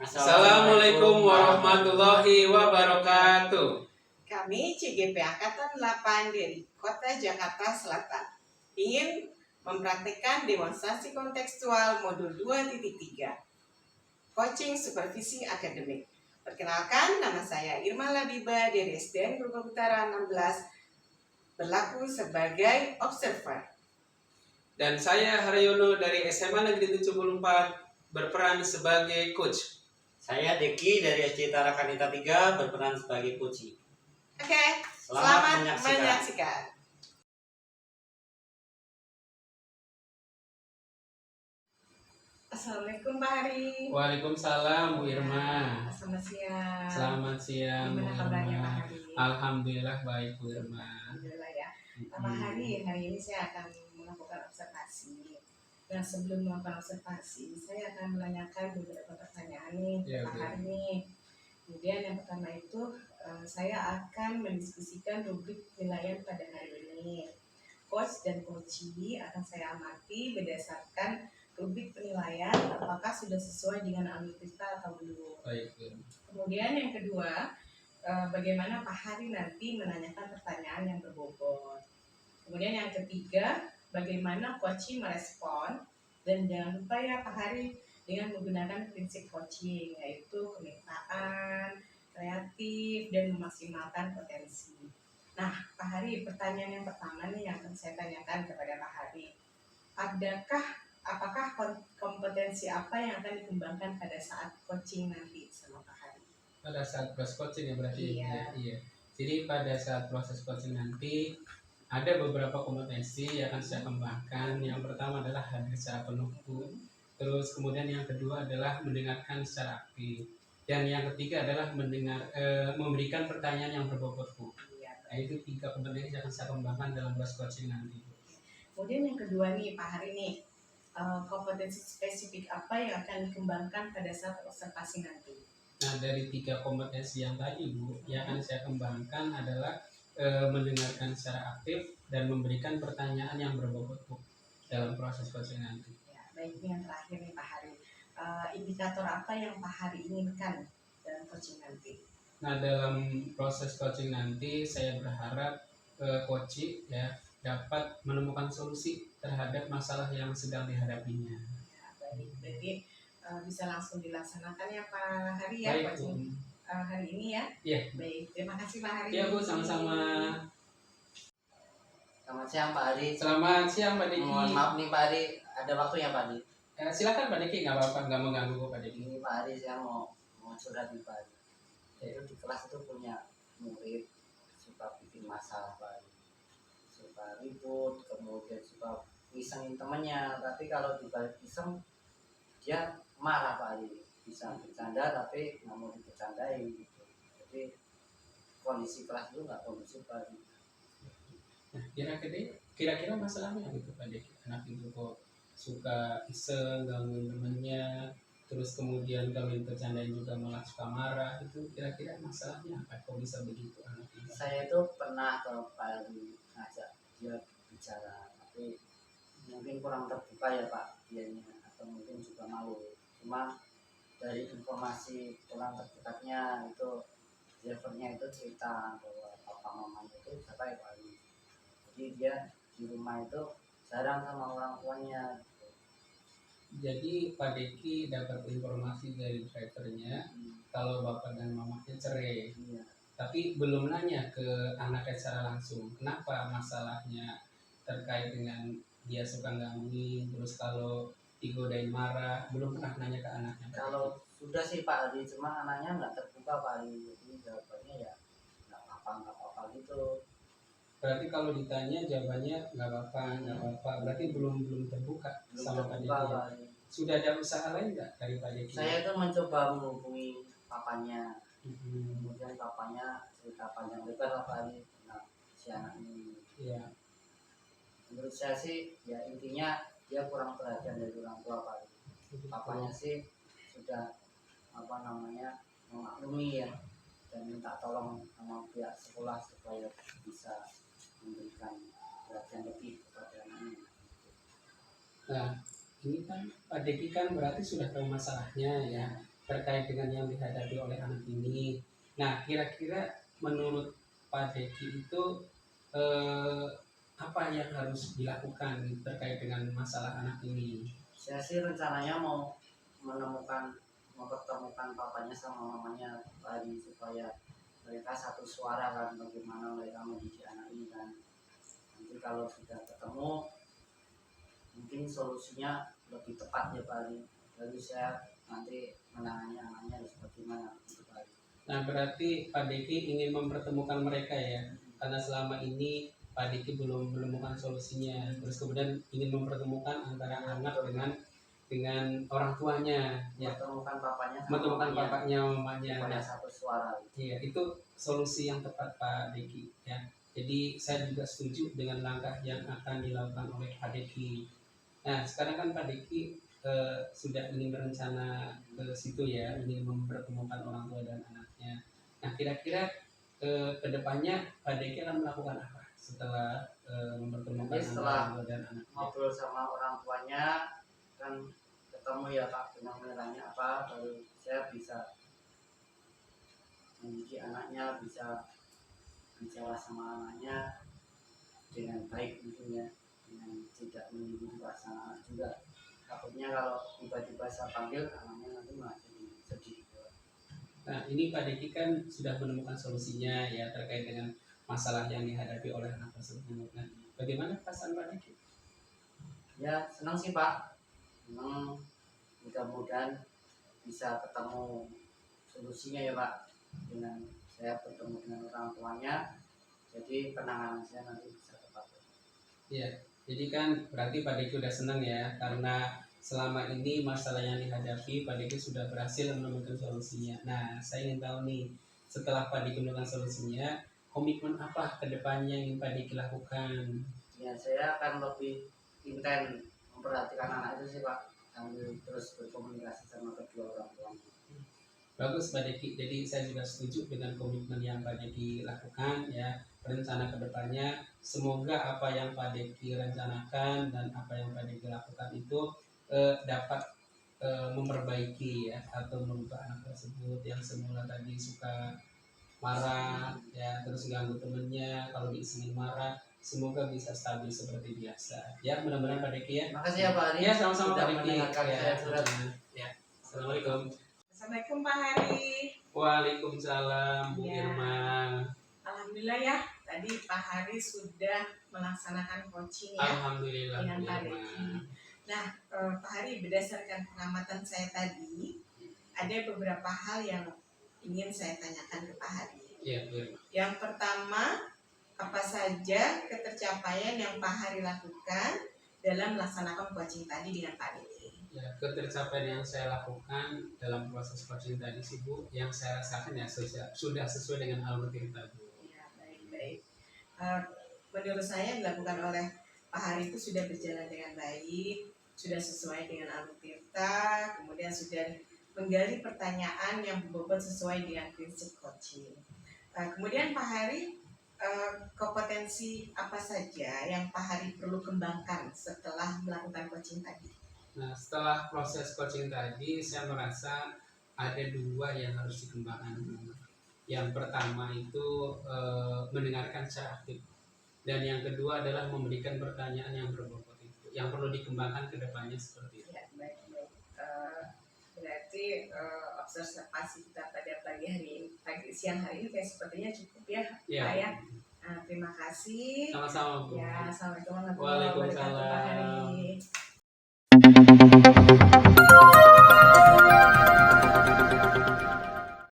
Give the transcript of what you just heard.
Assalamualaikum warahmatullahi wabarakatuh. Kami CGP Angkatan 8 dari Kota Jakarta Selatan ingin mempraktikkan demonstrasi kontekstual modul 2.3 Coaching Supervisi Akademik. Perkenalkan, nama saya Irma Labiba dari SDN Grogol Utara 16, berlaku sebagai observer. Dan saya Haryono dari SMA Negeri 74 berperan sebagai coach. Saya Deki dari SD Tarakanita 3 berperan sebagai coach. Oke, selamat menyaksikan. Assalamualaikum Pak Hari. Waalaikumsalam Bu Irma. Selamat siang. Selamat siang Bu Gimana kabarnya Irma? Pak Hari? Alhamdulillah baik Bu Irma. Alhamdulillah ya. Pak Hari ini saya akan melakukan observasi. Dan sebelum melakukan observasi, saya akan menanyakan beberapa pertanyaan nih Pak Hari nih. Kemudian yang pertama itu saya akan mendiskusikan rubrik penilaian pada hari ini. Coach dan coachee akan saya amati berdasarkan rubrik penilaian apakah sudah sesuai dengan alur kita atau belum. Baik. Kemudian yang kedua, bagaimana Pak Hari nanti menanyakan pertanyaan yang berbobot. Kemudian yang ketiga, bagaimana coachee merespon, dan jangan lupa ya Pak Hari dengan menggunakan prinsip coaching, yaitu kemitraan, kreatif, dan memaksimalkan potensi. Nah Pak Hari, pertanyaan yang pertama nih yang akan saya tanyakan kepada Pak Hari, apakah kompetensi apa yang akan dikembangkan pada saat coaching nanti sama Pak Hari? Pada saat proses coaching ya berarti. Iya. Jadi pada saat proses coaching nanti ada beberapa kompetensi yang akan saya kembangkan. Yang pertama adalah hadir secara penuh. Terus kemudian yang kedua adalah mendengarkan secara aktif. Dan yang ketiga adalah memberikan pertanyaan yang berbobot Bu. Nah, itu 3 kompetensi yang akan saya kembangkan dalam proses coaching nanti. Kemudian yang kedua nih Pak Hari nih, kompetensi spesifik apa yang akan dikembangkan pada saat observasi nanti? Nah dari 3 kompetensi yang tadi Bu, yang akan saya kembangkan adalah mendengarkan secara aktif dan memberikan pertanyaan yang berbobot Bu dalam proses coaching nanti. Ya, baik, yang terakhir nih Pak Hari, indikator apa yang Pak Hari inginkan dalam coaching nanti? Nah dalam proses coaching nanti saya berharap coaching ya dapat menemukan solusi terhadap masalah yang sedang dihadapinya. Ya, baik, berarti bisa langsung dilaksanakan ya Pak Hari ya baik, coaching hari ini ya. Iya. Baik, terima kasih Pak Hari. Iya Bu, sama-sama. Selamat siang Pak Hari. Selamat siang Pak Deki. Mohon maaf nih Pak Hari, ada waktunya Pak Hari? Silakan Pak Deki, nggak apa-apa, nggak mengganggu kok Pak Deki. Ini Pak Hari saya mau curhat nih Pak Hari. Yaitu di kelas itu punya murid suka bikin masalah Pak Hari, suka ribut, kemudian suka ngisengin temennya. Tapi kalau dibalik iseng dia marah Pak Hari, bisa bercanda tapi nggak mau dibercandain gitu. Jadi kondisi kelas itu nggak kondusif Pak Hari. Nah, kira-kira masalahnya gitu Pak Deki, anak itu kok suka iseng, gangguin temennya, terus kemudian kalau bercandain juga malah suka marah, itu kira-kira masalahnya apa? Kok bisa begitu anak itu? Saya itu pernah ke Pak Hari ngajak dia bicara, tapi mungkin kurang terbuka ya Pak dianya, atau mungkin juga malu. Cuma dari informasi kurang terdekatnya itu drivernya itu cerita bahwa papa mamanya itu siapa ya Pak Hari. Jadi dia di rumah itu jarang sama orang tuanya. Jadi Pak Deki dapat informasi dari drivernya kalau bapak dan mamanya cerai. Iya. Tapi belum nanya ke anaknya secara langsung. Kenapa masalahnya terkait dengan dia suka gangguin, terus kalau digodain marah, belum pernah nanya ke anaknya. Kalau sudah sih Pak Ari, cuma anaknya nggak terbuka Pak Ari, jadi jawabannya ya nggak apa-apa gitu. Berarti kalau ditanya jawabannya nggak apa-apa. Berarti belum terbuka sama Pak Deki. Sudah ada usaha lain nggak dari Pak Deki? Saya itu mencoba menghubungi papanya. Kemudian papanya cerita panjang lebar lah Pak Ari tentang si anak ini. Iya. Menurut saya sih ya intinya dia kurang perhatian dari orang tua Pak Ari. Papanya sih sudah memaklumi ya, dan minta tolong sama pihak sekolah supaya bisa memberikan perhatian lebih kepada anaknya. Nah, ini kan Pak Deki kan berarti sudah tahu masalahnya ya. terkait dengan yang dihadapi oleh anak ini. Nah, kira-kira menurut Pak Deki itu eh, apa yang harus dilakukan terkait dengan masalah anak ini? Saya sih rencananya mau mempertemukan papanya sama mamanya tadi supaya mereka satu suara kan bagaimana mereka mendidik anak ini kan. Nanti kalau sudah ketemu mungkin solusinya lebih tepat ya Pak Ali. Lalu saya nanti menangani anaknya harus bagaimana gitu Pak Ali. Nah, berarti Pak Deki ingin mempertemukan mereka ya, karena selama ini Pak Diki belum menemukan solusinya. Terus kemudian ingin mempertemukan antara anak dengan orang tuanya, ya, Mempertemukan papanya sama mempertemukan mamanya papanya, mamanya. supaya Nah, satu suara. iya, itu solusi yang tepat Pak Deki ya. Jadi saya juga setuju dengan langkah yang akan dilakukan oleh Pak Deki. Nah, sekarang kan Pak Deki sudah ingin berencana ke situ ya, ingin mempertemukan orang tua dan anaknya. Nah, kira-kira kedepannya Pak Deki akan melakukan apa setelah mempertemukan Jadi setelah orang tua dan anaknya? ngobrol sama orang tuanya kan ketemu ya Pak benang merahnya apa, baru saya bisa mendidik anaknya, bisa bicara sama anaknya dengan baik tentunya, dengan tidak menyinggung perasaan anak juga. Takutnya kalau tiba-tiba saya panggil anaknya nanti malah jadi sedih. Nah, ini Pak Deki kan sudah menemukan solusinya ya terkait dengan masalah yang dihadapi oleh anak tersebut. Nah, bagaimana perasaan Pak Deki? Ya senang sih Pak, senang, mudah-mudahan bisa ketemu solusinya ya Pak, dengan saya bertemu dengan orang tuanya, jadi penanganan saya nanti bisa tepat. Iya, jadi kan berarti Pak Deki udah senang ya karena selama ini masalah yang dihadapi Pak Deki sudah berhasil menemukan solusinya. Nah, saya ingin tahu nih, setelah Pak Deki menemukan solusinya, komitmen apa ke depannya yang ingin Pak Deki lakukan? Ya saya akan lebih intens memperhatikan anak itu sih Pak, sambil terus berkomunikasi sama kedua orang tuanya. Bagus Pak Deki, jadi saya juga setuju dengan komitmen yang Pak Deki lakukan ya, rencana kedepannya. Semoga apa yang Pak Deki rencanakan dan apa yang Pak Deki lakukan itu dapat memperbaiki ya atau merubah anak tersebut yang semula tadi suka marah ya, terus ganggu temennya, kalau diizinin marah, semoga bisa stabil seperti biasa ya, mudah-mudahan Pak Deki ya. Makasih ya Pak Ari, Ya, sama-sama sudah Pak Deki mendengarkan ya. saya surat. Ya, assalamualaikum. Assalamualaikum Pak Hari. Waalaikumsalam Bu Ya. Irma. Alhamdulillah ya, tadi Pak Hari sudah melaksanakan coaching ya Alhamdulillah dengan Bu Pak Irma. Deki. Nah, Pak Hari, berdasarkan pengamatan saya tadi, ada beberapa hal yang ingin saya tanyakan ke Pak Hari. Iya Bu Irma. Yang pertama, apa saja ketercapaian yang Pak Hari lakukan dalam melaksanakan coaching tadi dengan Pak Deki? Ya, ketercapaian yang saya lakukan dalam proses coaching tadi sih Bu, yang saya rasakan ya sudah sesuai dengan alur kita Bu. Ya, baik-baik. Menurut saya dilakukan oleh Pak Hari itu sudah berjalan dengan baik, sudah sesuai dengan alur tirta, kemudian sudah menggali pertanyaan yang berbobot sesuai dengan prinsip coaching. Kemudian Pak Hari, kompetensi apa saja yang Pak Hari perlu kembangkan setelah melakukan coaching tadi? Nah, setelah proses coaching tadi, saya merasa ada dua yang harus dikembangkan. Yang pertama itu mendengarkan secara aktif, dan yang kedua adalah memberikan pertanyaan yang berbobot itu, yang perlu dikembangkan ke depannya seperti itu. Ya, baik-baik. Berarti observasi kita pada siang hari ini kayak sepertinya cukup ya, Ya. Pak ya. Terima kasih. Sama-sama Bu. Ya, assalamualaikum warahmatullahi wabarakatuh Pak Waalaikumsalam. Hari.